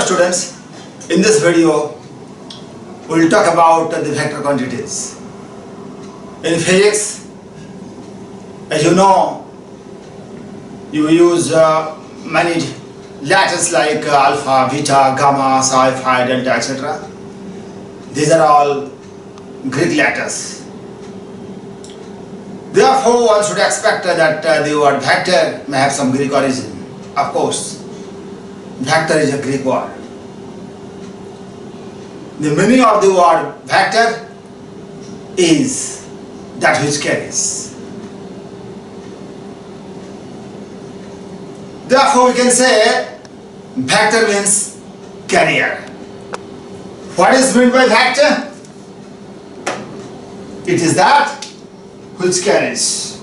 students, in this video we will talk about the vector quantities. In physics, as you know, you use many letters like alpha, beta, gamma, psi, phi, delta, etc. These are all Greek letters. Therefore, one should expect that the word vector may have some Greek origin. Of course, vector is a Greek word. The meaning of the word vector is that which carries. Therefore, we can say vector means carrier. What is meant by vector? It is that which carries.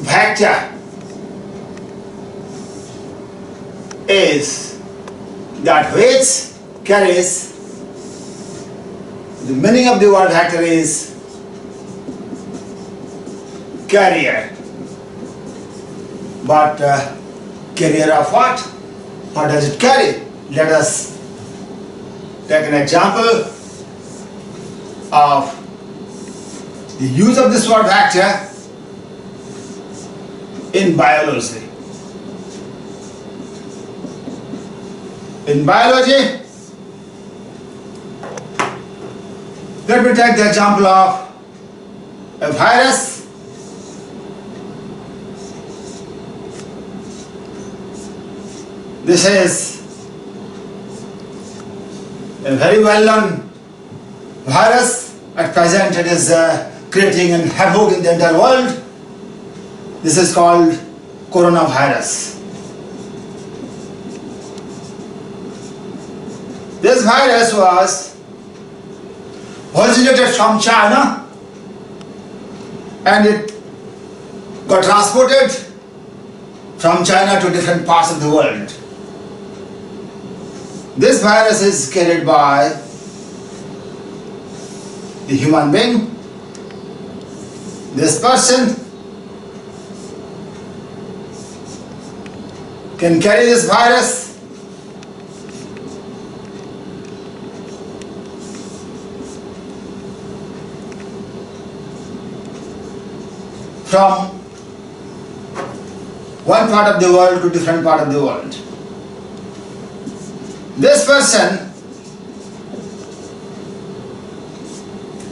Vector is that which carries. The meaning of the word vector is carrier. But carrier of what? What does it carry? Let us take an example of the use of this word vector in biology. In biology, let me take the example of a virus. This is a very well-known virus. At present it is creating an havoc in the entire world. This is called coronavirus. This virus was originated from China and it got transported from China to different parts of the world. This virus is carried by the human being. This person can carry this virus from one part of the world to different part of the world. This person,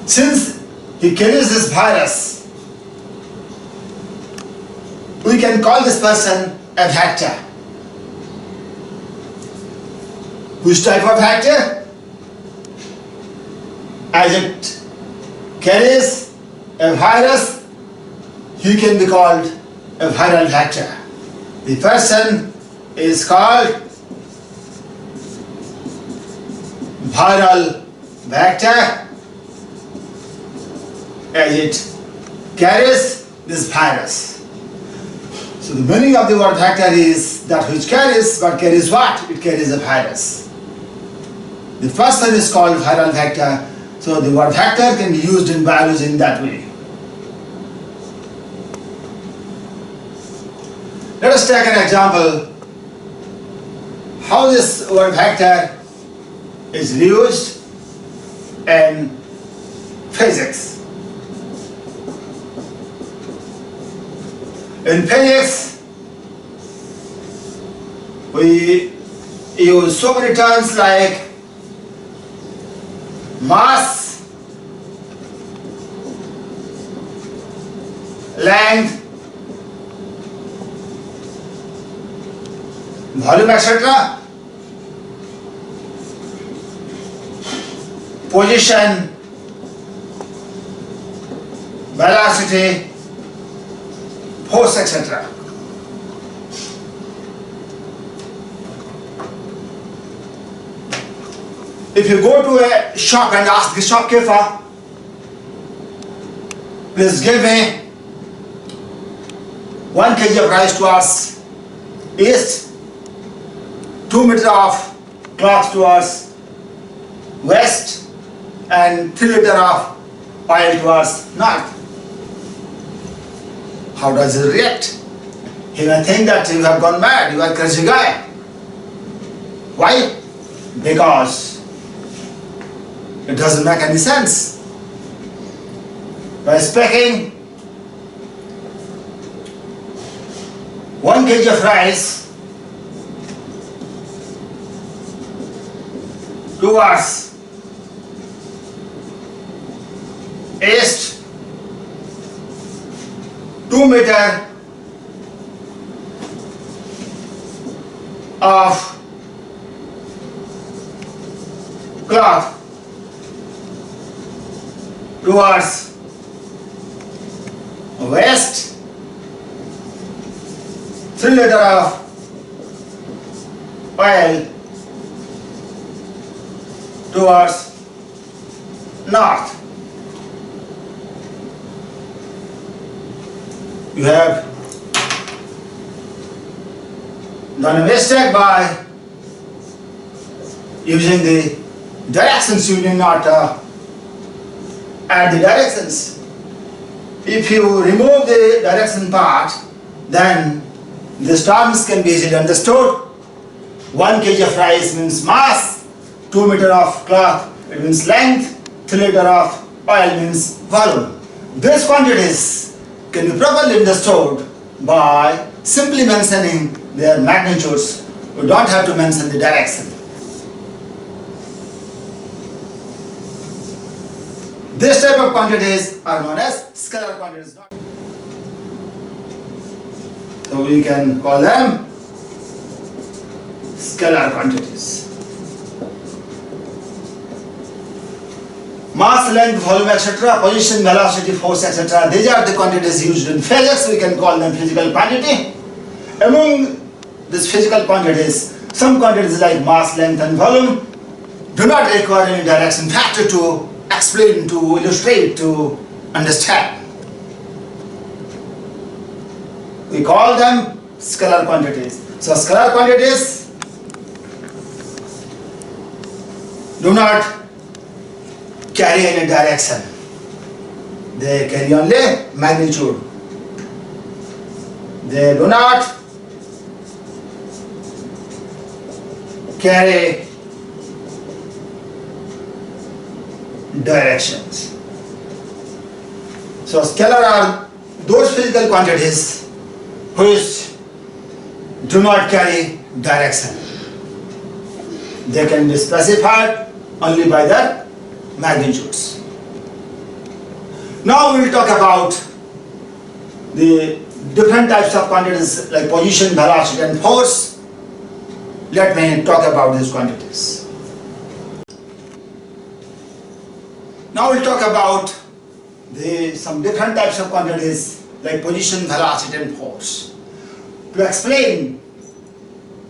since he carries this virus, we can call this person a vector. Which type of vector? As it carries a virus, he can be called a viral vector. The person is called viral vector as it carries this virus. So the meaning of the word vector is that which carries, but carries what? It carries a virus. The person is called viral vector, so the word vector can be used in biology in that way. Let us take an example how this word vector is used in physics. In physics, we use so many terms like mass, length, volume, etc. Position, velocity, force, etc. If you go to a shop and ask the shopkeeper, please give me 1 kg of rice towards east, 2 meters of cloth towards west, and 3 liters of oil towards north. How does he react? He may think that you have gone mad, you are a crazy guy. Why? Because it doesn't make any sense. By speaking 1 kg of rice towards east, 2 meter of cloth towards west, 3 liter of oil towards north. You have done a mistake by using the directions. You need not add the directions. If you remove the direction part, then these terms can be easily understood. 1 kg of rice means mass, 2 meter of cloth, it means length, 3 liter of oil means volume. These quantities can be properly understood by simply mentioning their magnitudes. We don't have to mention the direction. This type of quantities are known as scalar quantities. So we can call them scalar quantities. Mass, length, volume, etc., position, velocity, force, etc. These are the quantities used in physics. We can call them physical quantity. Among these physical quantities, some quantities like mass, length, and volume do not require any direction factor to explain, to illustrate, to understand. We call them scalar quantities. So scalar quantities do not carry any direction. They carry only magnitude. They do not carry directions. So scalar are those physical quantities which do not carry direction. They can be specified only by their magnitudes. Now we will talk about the different types of quantities like position, velocity, and force. Let me talk about these quantities. Now we will talk about some different types of quantities like position, velocity, and force. To explain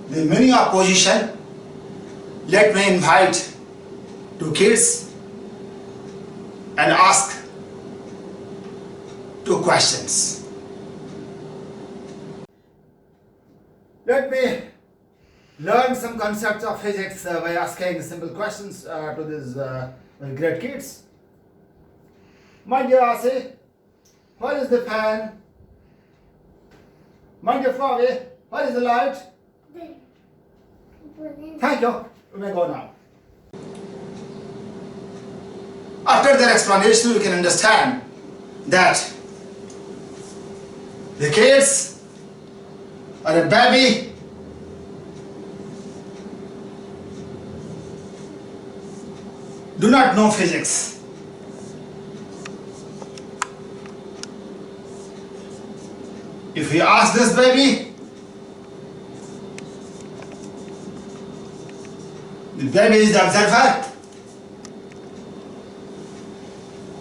the meaning of position, let me invite two kids and ask two questions. Let me learn some concepts of physics by asking simple questions to these great kids. My dear Asi, where is the fan? My dear Flavi, where is the light? Thank you. You may go now. After their explanation, you can understand that the kids or a baby do not know physics. If we ask this baby, the baby is the observer.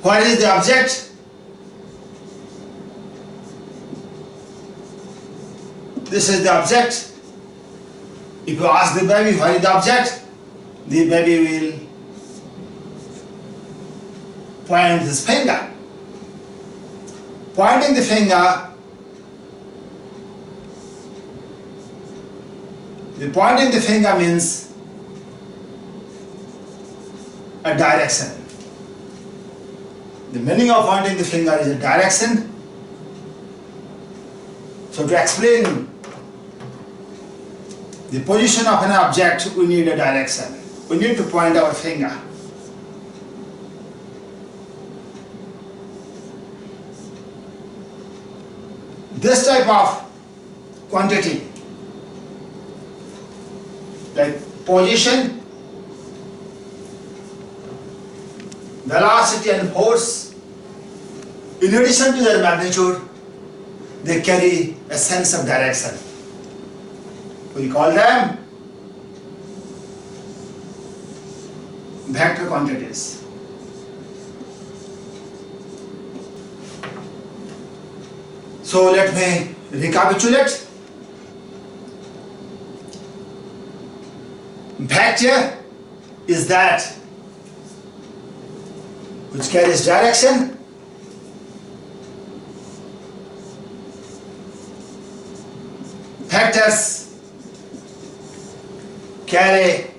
What is the object? This is the object. If you ask the baby what is the object, the baby will point his finger. Pointing the finger, pointing the finger means a direction. The meaning of pointing the finger is a direction. So to explain the position of an object, we need a direction. We need to point our finger. This type of quantity, like position, velocity and force, in addition to their magnitude, they carry a sense of direction. We call them vector quantities. So let me recapitulate. Vector is that which carries direction. Vectors carry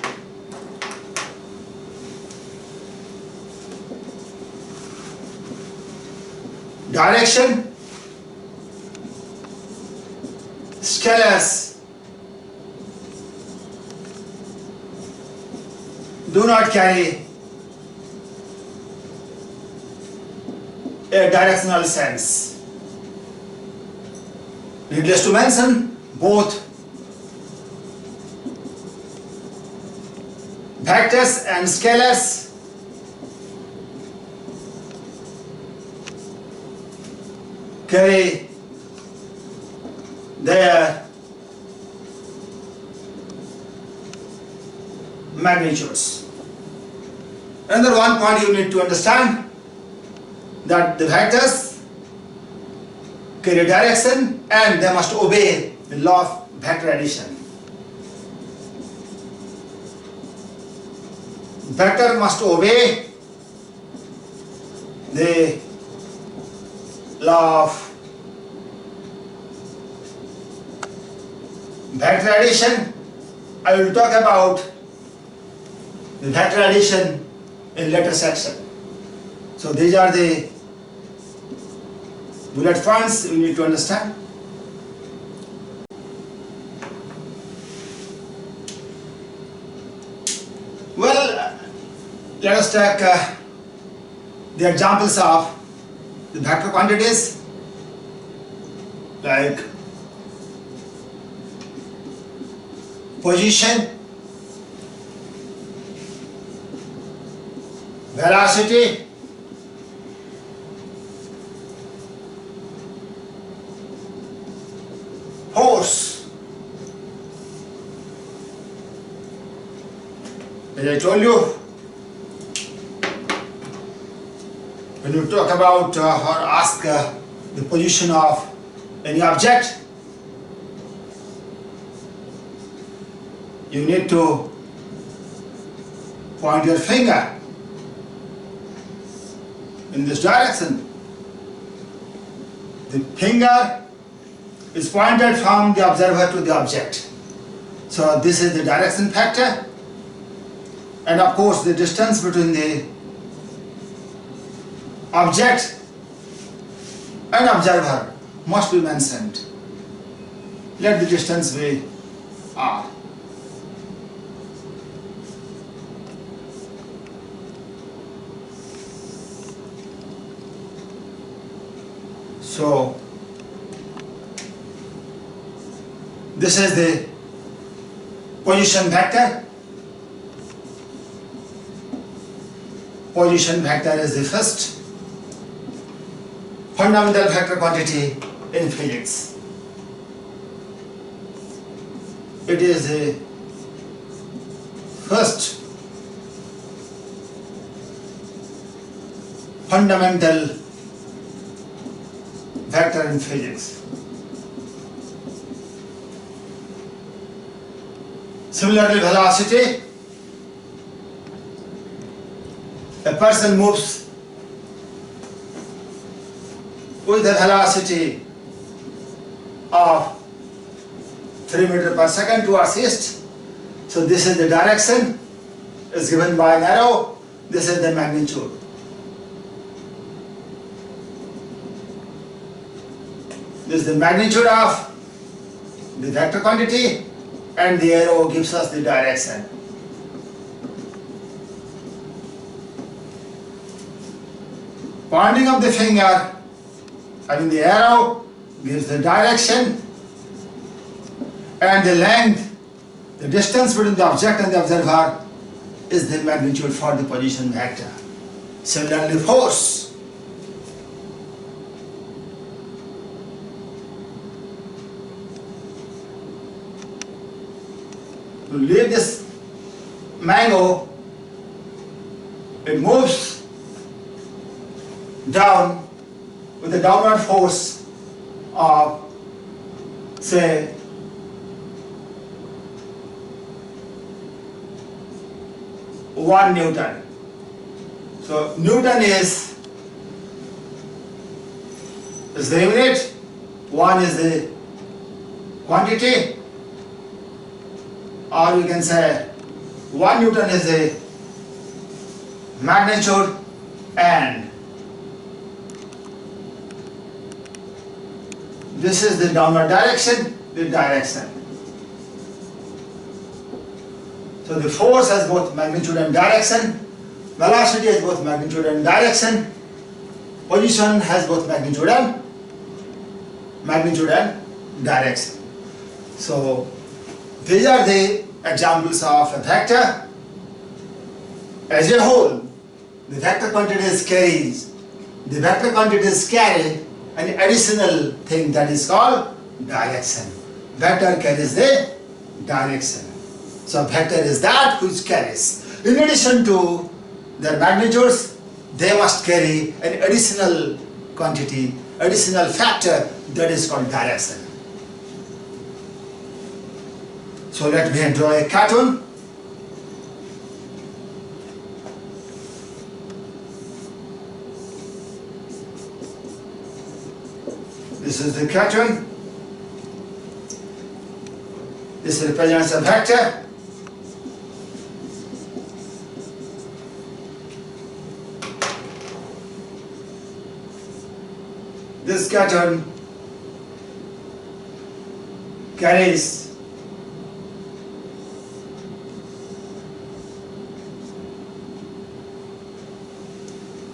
direction. Scalars do not carry a directional sense. Needless to mention, both vectors and scalars carry their magnitudes. Another one point you need to understand, that the vectors carry direction and they must obey the law of vector addition. Vector must obey the law of vector addition. I will talk about the vector addition in later section. So these are the bullet points you need to understand. Well, let us take the examples of the vector quantities, like position, velocity, force. As I told you, when you talk about or ask the position of any object, you need to point your finger in this direction. The finger is pointed from the observer to the object. So this is the direction factor, and of course the distance between the object and observer must be mentioned. Let the distance be r. So this is the position vector. Position vector is the first fundamental vector quantity in physics. It is the first fundamental vector in physics. Similarly, velocity. A person moves with a velocity of 3 meters per second towards east. So this is the direction, is given by an arrow. This is the magnitude. This is the magnitude of the vector quantity, and the arrow gives us the direction. Pointing of the finger, the arrow gives the direction, and the length, the distance between the object and the observer, is the magnitude for the position vector. Similarly, force. To leave this mango, it moves down with a downward force of, say, 1 Newton. So Newton is the unit, 1 is the quantity, or we can say 1 Newton is the magnitude, and this is the downward direction, the direction. So the force has both magnitude and direction, velocity has both magnitude and direction, position has both magnitude and direction. So these are the examples of a vector. As a whole, the vector quantities carry an additional thing that is called direction. Vector carries the direction. So vector is that which carries. In addition to their magnitudes, they must carry an additional quantity, additional factor that is called direction. So let me draw a cartoon. This is the cartoon. This represents a vector. This cartoon carries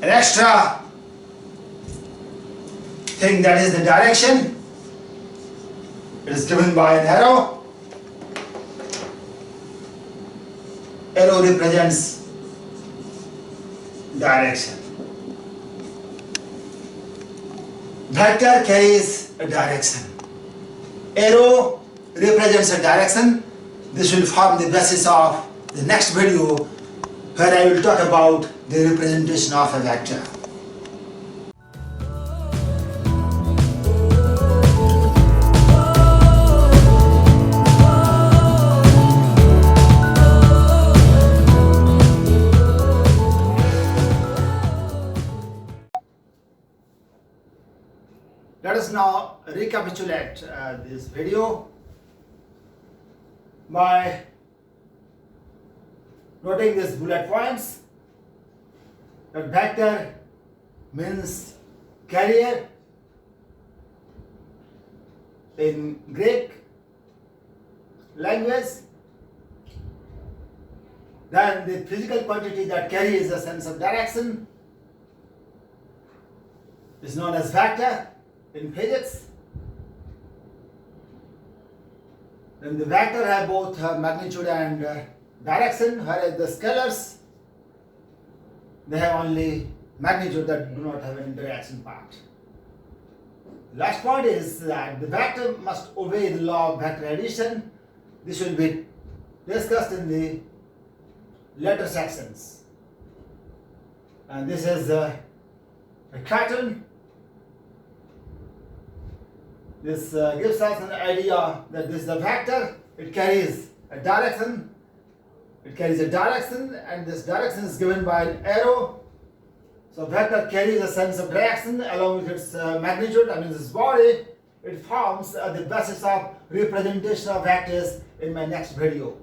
an extra thing, that is the direction. It is given by an arrow. Arrow represents direction. Vector carries a direction. Arrow represents a direction. This will form the basis of the next video, where I will talk about the representation of a vector. Let us now recapitulate this video by noting these bullet points. That vector means carrier in Greek language. Then the physical quantity that carries a sense of direction is known as vector in physics. Then the vector have both magnitude and direction, whereas the scalars, they have only magnitude that do not have an interaction part. Last point is that the vector must obey the law of vector addition. This will be discussed in the later sections. And this is a cartoon. This gives us an idea that this is a vector. It carries a direction. And this direction is given by an arrow. So vector carries a sense of direction along with its magnitude. This body, it forms the basis of representation of vectors in my next video.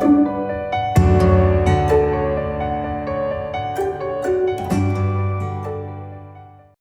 you.